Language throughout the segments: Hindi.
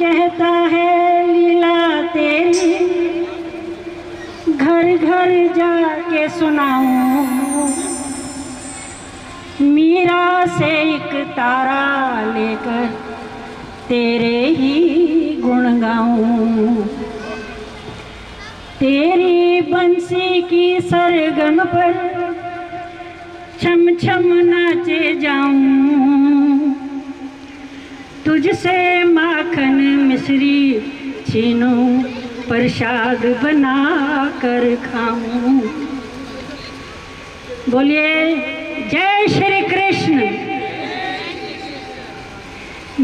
कहता है लीला तेरी, घर घर जाके सुनाऊं, मीरा से एक तारा लेकर तेरे ही गुण गाऊं। तेरी बंसी की सरगम पर छम छम नाचे जाऊं, तुझसे माखन मिश्री छीनूं, प्रसाद बना कर खाऊं। बोलिए जय श्री कृष्ण।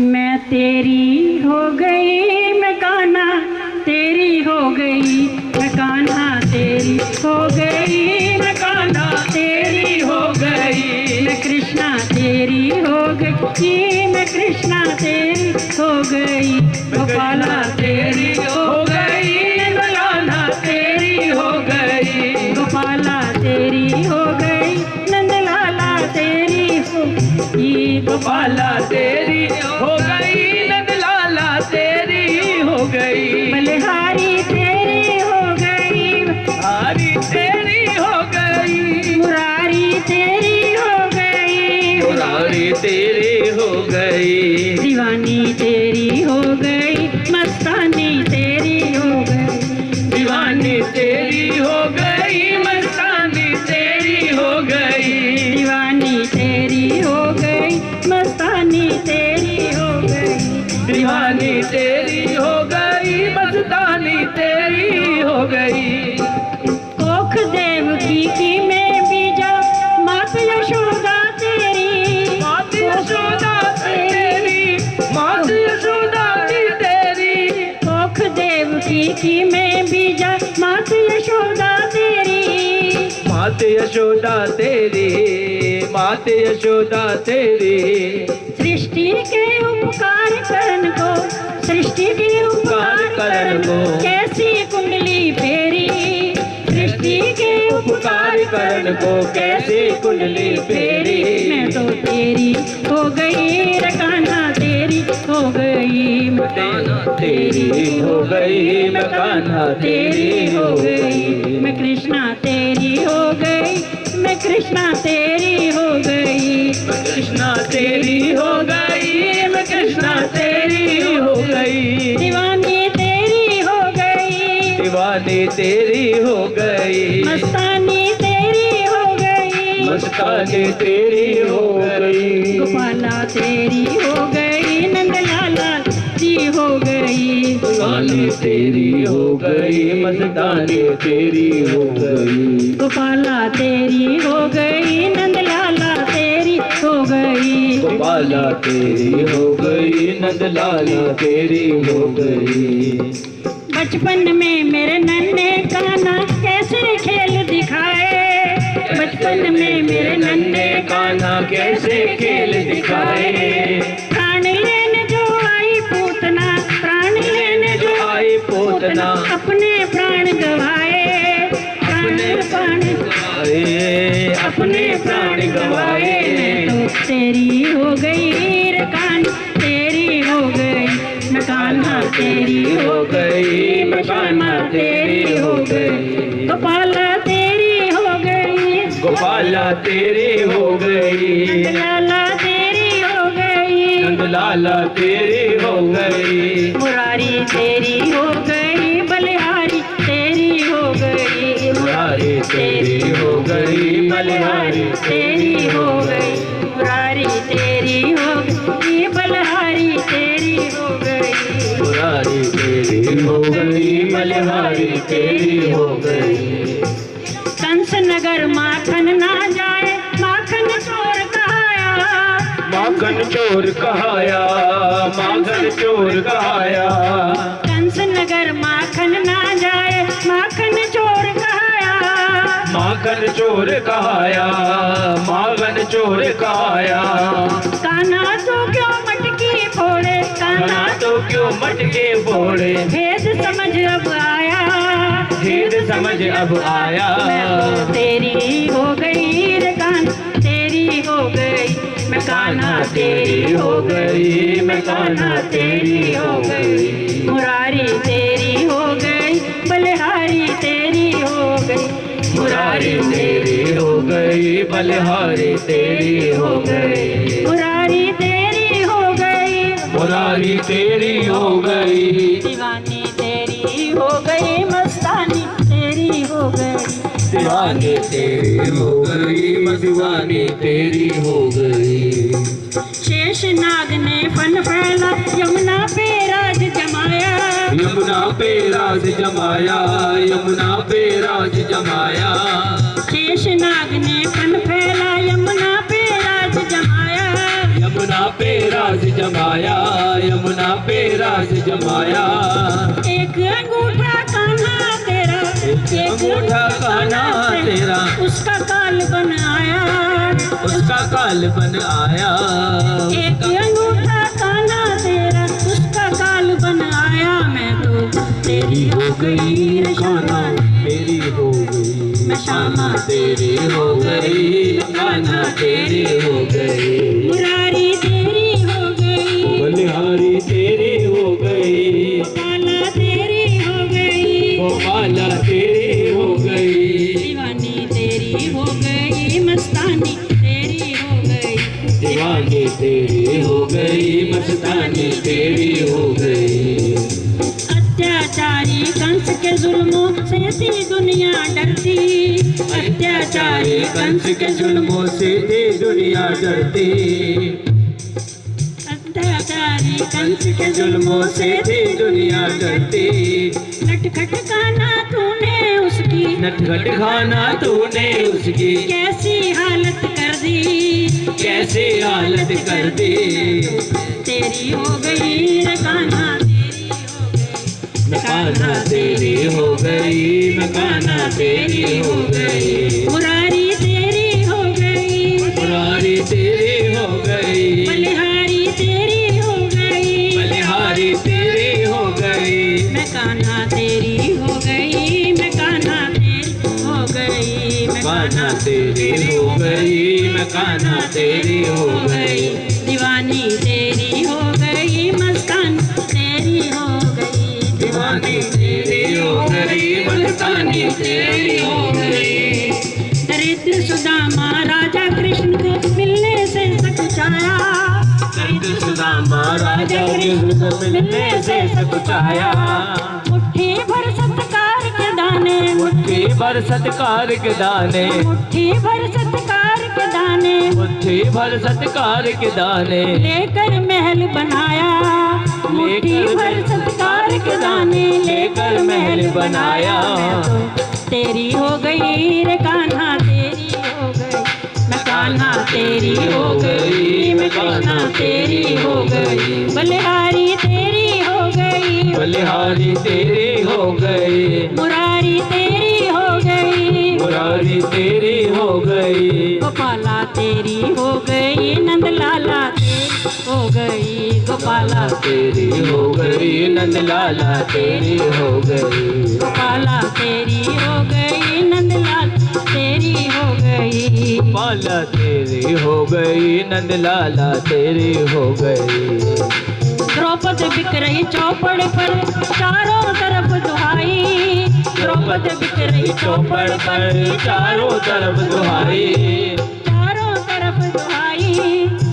मैं तेरी हो गई, मैं कान्हा तेरी हो गई, मैं कान्हा तेरी हो गई, मैं कान्हा तेरी हो गई, मैं कृष्णा तेरी हो गई, मैं कृष्णा तेरी हो गई, गोपाला तेरी हो गई, कान्हा तेरी हो गई, गोपाला तेरी हो गई, नंदलाला तेरी हो गई, गोपाला तेरी हो गई, नंदलाला तेरी हो गई, बलिहारी तेरी हो गई, हारी तेरी हो गई, मुरारी तेरी हो गई, मुरारी तेरी हो गई, दीवानी तेरी हो गई, मस्तानी तेरी हो गई, दीवानी तेरी हो गई, मस्तानी तेरी हो गई, दीवानी तेरी हो गई, मस्तानी तेरी हो गई, दीवानी तेरी हो गई, मस्तानी तेरी हो गई। कोख देवकी की में बीजा मात यशोदा तेरी, मात यशोदा तेरी, मात यशोदा तेरी, कोख देवकी की में बीजा मात यशोदा तेरी, मात यशोदा तेरी, मात यशोदा तेरी, सृष्टि के उपकार करन को, सृष्टि के उपकार करन को कैसी कुंडली फेरी, सृष्टि के उपकार करन को कैसे कुंडली फेरी, मैं तो तेरी हो गई, रे कान्हा तेरी हो गई, मैं कान्हा तेरी हो गई, मैं कान्हा तेरी हो गई, मैं कृष्णा तेरी हो गई, मैं कृष्णा तेरी हो गई, कृष्णा तेरी हो गई, मैं कृष्णा तेरी हो गई, दीवानी तेरी हो गई, दीवानी तेरी हो गई, मस्तानी तेरी हो गई, मस्तानी तेरी हो गई, गोपाला तेरी हो गई, नंदलाला जी हो गई, दीवानी तेरी हो गई, मस्तानी तेरी हो गई, गोपाला तेरी हो गई, नंदलाला तेरी हो गई, गोपाला तेरी हो गई, नंदलाला तेरी हो गई। बचपन में मेरे नन्हे कान्हा कैसे खेल दिखाए, बचपन में मेरे नन्हे कान्हा कैसे खेल दिखाए, प्राण लेने जो आई पूतना, प्राण लेने जो आई पोतना, अपने प्राण गवाए, प्राण आए अपने प्राण गवाए, मैं तो तेरी हो गई, रे कान्हा तेरी हो गई, मैं कान्हा तेरी हो गई, मैं कान्हा तेरी हो गई, गोपाला तेरी हो गई, गोपाला तेरी हो गई, लाला तेरी हो गई, नंदलाला तेरी हो गई, मुरारी तेरी हो गई, बलिहारी तेरी हो गई, मुरारी तेरी हो गई, बलिहारी तेरी हो गई, मुरारी तेरी हो गई, बलिहारी तेरी हो गई, मुरारी तेरी हो गई, बलिहारी तेरी हो गई। कंस नगर माखन ना जाए, माखन चोर कहाया, माखन चोर कहाया, माखन चोर कहाया, कंस नगर माखन ना जाए, माखन चोर कहाया, माखन चोर कहाया, माखन चोर कहाया, कान्हा तो क्यों मटकी फोड़े, कान्हा तो क्यों मटके फोड़े, भेद समझ अब आया, भेद समझ अब आया, मैं तो तेरी हो गई, रे कान्हा तेरी हो गई, मैं कान्हा तेरी हो गई, मैं कान्हा तेरी हो गई, गई, बलिहारी तेरी हो गई, मुरारी तेरी हो गई, मुरारी तेरी हो गई, दीवानी तेरी हो गई, मस्तानी तेरी हो गई, दीवानी तेरी हो गई, दीवानी तेरी हो गई। शेष नाग ने फन फैला, यमुना पे राज जमाया, यमुना पे राज जमाया, यमुना पे राज जमाया, शेष नाग ने फन फैला, यमुना पे राज जमाया, यमुना पे राज जमाया, यमुना पे राज जमाया। एक अंगूठा कान्हा तेरा, एक अंगूठा कान्हा तेरा, उसका काल बन आया, उसका काल बन आया। एक अंगूठा कान्हा तेरा, उसका काल बन आया। मैं तो तेरी हो गई रे कान्हा शामा, तेरी हो गई, मैं शामा तेरी हो गई, कान्हा तेरी हो गई, मुरारी तेरी हो गई, बलिहारी तेरी हो गई, गोपाला तेरी हो गई, गोपाला तेरी हो गई, दीवानी तेरी हो गई, मस्तानी तेरी हो गई, दीवानी तेरी हो गई, मस्तानी तेरी हो गई। अत्याचारी कंस के जुल्मों से थी दुनिया डरती, अत्याचारी कंस के जुल्मों से थी दुनिया डरती, अत्याचारी कंस के जुल्मों से थी दुनिया डरती, नटखट खाना तूने उसकी, नटखट खाना तूने उसकी, कैसी हालत कर दी, कैसे हालत कर दी, तेरी हो गई रे कान्हा मकाना तेरी हो गई, मकाना तेरी हो गई, मुरारी तेरी हो गई, मुरारी तेरी हो गई, बलिहारी तेरी हो गई, बलिहारी तेरी हो गई, मैं कान्हा तेरी हो गई, मैं कान्हा तेरी हो गई, मैं कान्हा तेरी हो गई, मकाना तेरी हो गई, दीवानी तेरी हो गई, मस्तान तेरी हो गई, दीवानी तेरी हो गई, मस्तानी तेरी हो गई। दरिद्र सुदामा राजा कृष्ण को मिलने से सकुचाया, दरिद्र सुदामा राजा कृष्ण को मिलने से सकुचाया, मुट्ठी भर सत्कार के दाने, मुट्ठी भर सत्कार के दाने, मुट्ठी भर सत्कार के दाने, मुट्ठी भर सत्कार के दाने, लेकर महल बनाया, मुट्ठी भर सत्कार के दाने, लेकर महल बनाया। तेरी हो गई रे कान्हा तेरी हो गई, मैं कान्हा तेरी हो गई, मैं कान्हा तेरी हो गई, बलिहारी तेरी हो गई, बलिहारी तेरी हो गई, मुरारी तेरी हो गई, मुरारी तेरी हो गई, गोपाला तेरी हो गई, नंदलाला तेरी हो गई, गोपाला तेरी हो गई, नंदलाला तेरी हो गई, गोपाला तेरी हो गई, नंदलाल तेरी हो गई, गोपाला तेरी हो गई, नंदलाला तेरी हो गई। द्रौपदी बिक रही चौपड़ पर चारों तरफ दुहाई, द्रौपदी बिक रही चौपड़ पर चारों तरफ दुहाई, चारों तरफ दुहाई,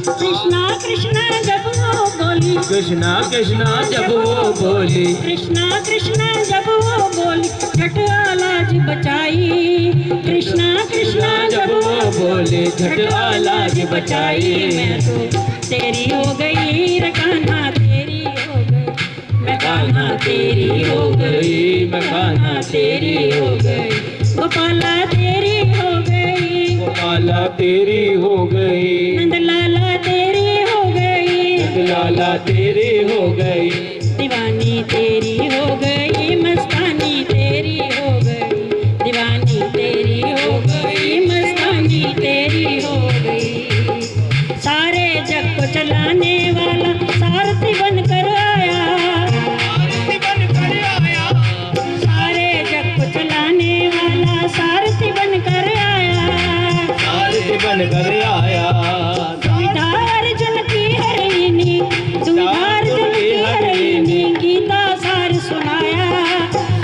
कृष्णा कृष्णा जब वो बोली, कृष्णा कृष्णा जब वो बोली, कृष्णा कृष्णा जब वो बोली, झट आलाज बचाई, कृष्णा कृष्णा जब वो बोले झट आलाज बचाई। मैं तो तेरी हो गई रे कान्हा तेरी हो गई, मैं कान्हा तेरी हो गई, मैं कान्हा तेरी हो गई, गोपाला तेरी हो गई, गोपाला तेरी हो गई, नंदलाला तेरी हो गई, नंदलाला तेरी हो गई, दीवानी तेरी हो गई, मस्तानी तेरी हो गई, दीवानी तेरी हो गई, मस्तानी तेरी हो गई, सारे जग को चलाने वाला सारथी बनकर आया, सारे जग को चलाने वाला सारथी बनकर आया, सारथी बनकर आया, दुविधा अर्जुन की हरिणी, दुविधा अर्जुन की हरिणी, गीता सार सुनाया,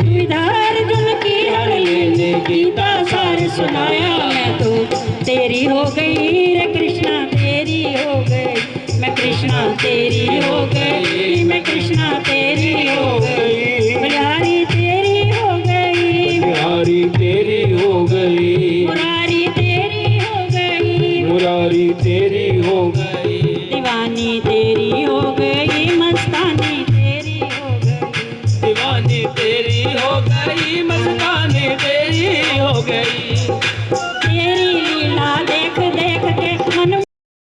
दुविधा अर्जुन की हरिणी, गीता सार सुनाया। मैं तो हो गई रे कृष्णा तेरी हो गई मैं कृष्णा तेरी हो गई मैं कृष्णा तेरी हो गई बलिहारी तेरी हो गई बलिहारी तेरी